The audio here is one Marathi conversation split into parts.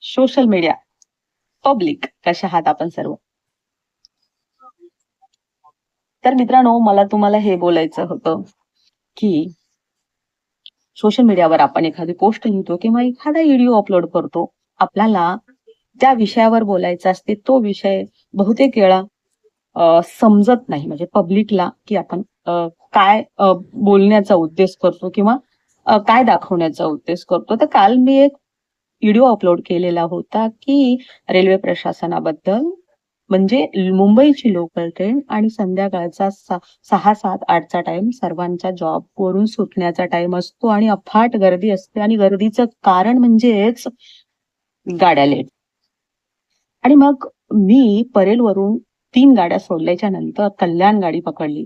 सोशल मीडिया, पब्लिक कशा आहात आपण सर्व? तर मित्रांनो, मला तुम्हाला हे बोलायचं होतं की सोशल मीडियावर आपण एखादी पोस्ट लिहितो किंवा एखादा व्हिडिओ अपलोड करतो. आपल्याला त्या विषयावर बोलायचा असते. तो विषय बहुतेक वेळा समजत नाही म्हणजे पब्लिकला, की आपण काय बोलण्याचा उद्देश करतो किंवा काय दाखवण्याचा उद्देश करतो. तर काल मी एक व्हिडिओ अपलोड केलेला होता, की रेल्वे प्रशासनाबद्दल. म्हणजे मुंबईची लोकल ट्रेन आणि संध्याकाळचा 6, 7, 8चा टाइम सर्वांच्या जॉबवरून सुटण्याचा टाइम असतो आणि अफाट गर्दी असते आणि गर्दीचं कारण म्हणजेच गाड्या लेट. आणि मग मी परेलवरून 3 गाड्या सोडल्याच्या नंतर कल्याण गाडी पकडली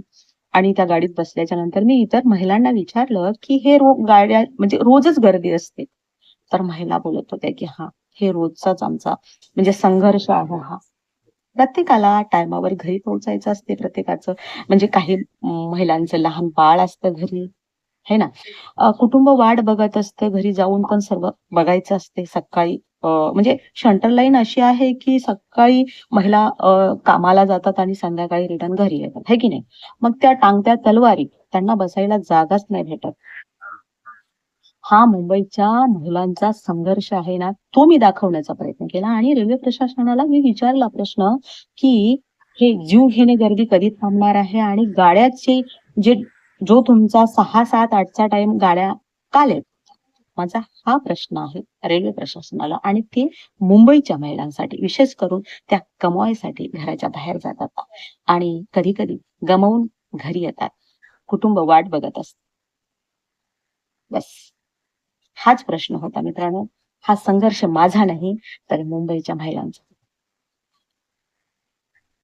आणि त्या गाडीत बसल्याच्या नंतर मी इतर महिलांना विचारलं, की हे गाड्या म्हणजे रोजच गर्दी असते. तर महिला बोलत होत्या, की "हां, हे रोजचाच आमचा म्हणजे संघर्ष आहे हा." प्रत्येकाला टायमावर घरी पोहोचायचं असते प्रत्येकाचं. म्हणजे काही महिलांचं लहान बाळ असतं घरी, है ना? कुटुंब वाट बघत असतं घरी जाऊन पण सर्व बघायचं असते सकाळी. म्हणजे सेंट्रल लाईन अशी आहे, की सकाळी महिला कामाला जातात आणि संध्याकाळी रिटर्न घरी येतात, है की नाही? मग त्या टांगत्या तलवारी, त्यांना बसायला जागाच नाही भेटत. हा मुंबईच्या महिलांचा संघर्ष आहे ना, तो मी दाखवण्याचा प्रयत्न केला आणि रेल्वे प्रशासनाला मी विचारला प्रश्न, की हे जीवघेणी गर्दी कधी थांबणार आहे आणि गाड्याची जे जो तुमचा 6, 7, 8चा टाईम गाड्या का लेट? माझा हा प्रश्न आहे रेल्वे प्रशासनाला आणि ते मुंबईच्या महिलांसाठी विशेष करून त्या कमवायसाठी घराच्या बाहेर जातात आणि कधी-कधी गमावून घरी येतात. कुटुंब वाट बघत असतं. बस. हाच प्रश्न होता मित्रांनो. हा संघर्ष माझा नाही, तर मुंबईच्या महिलांचा.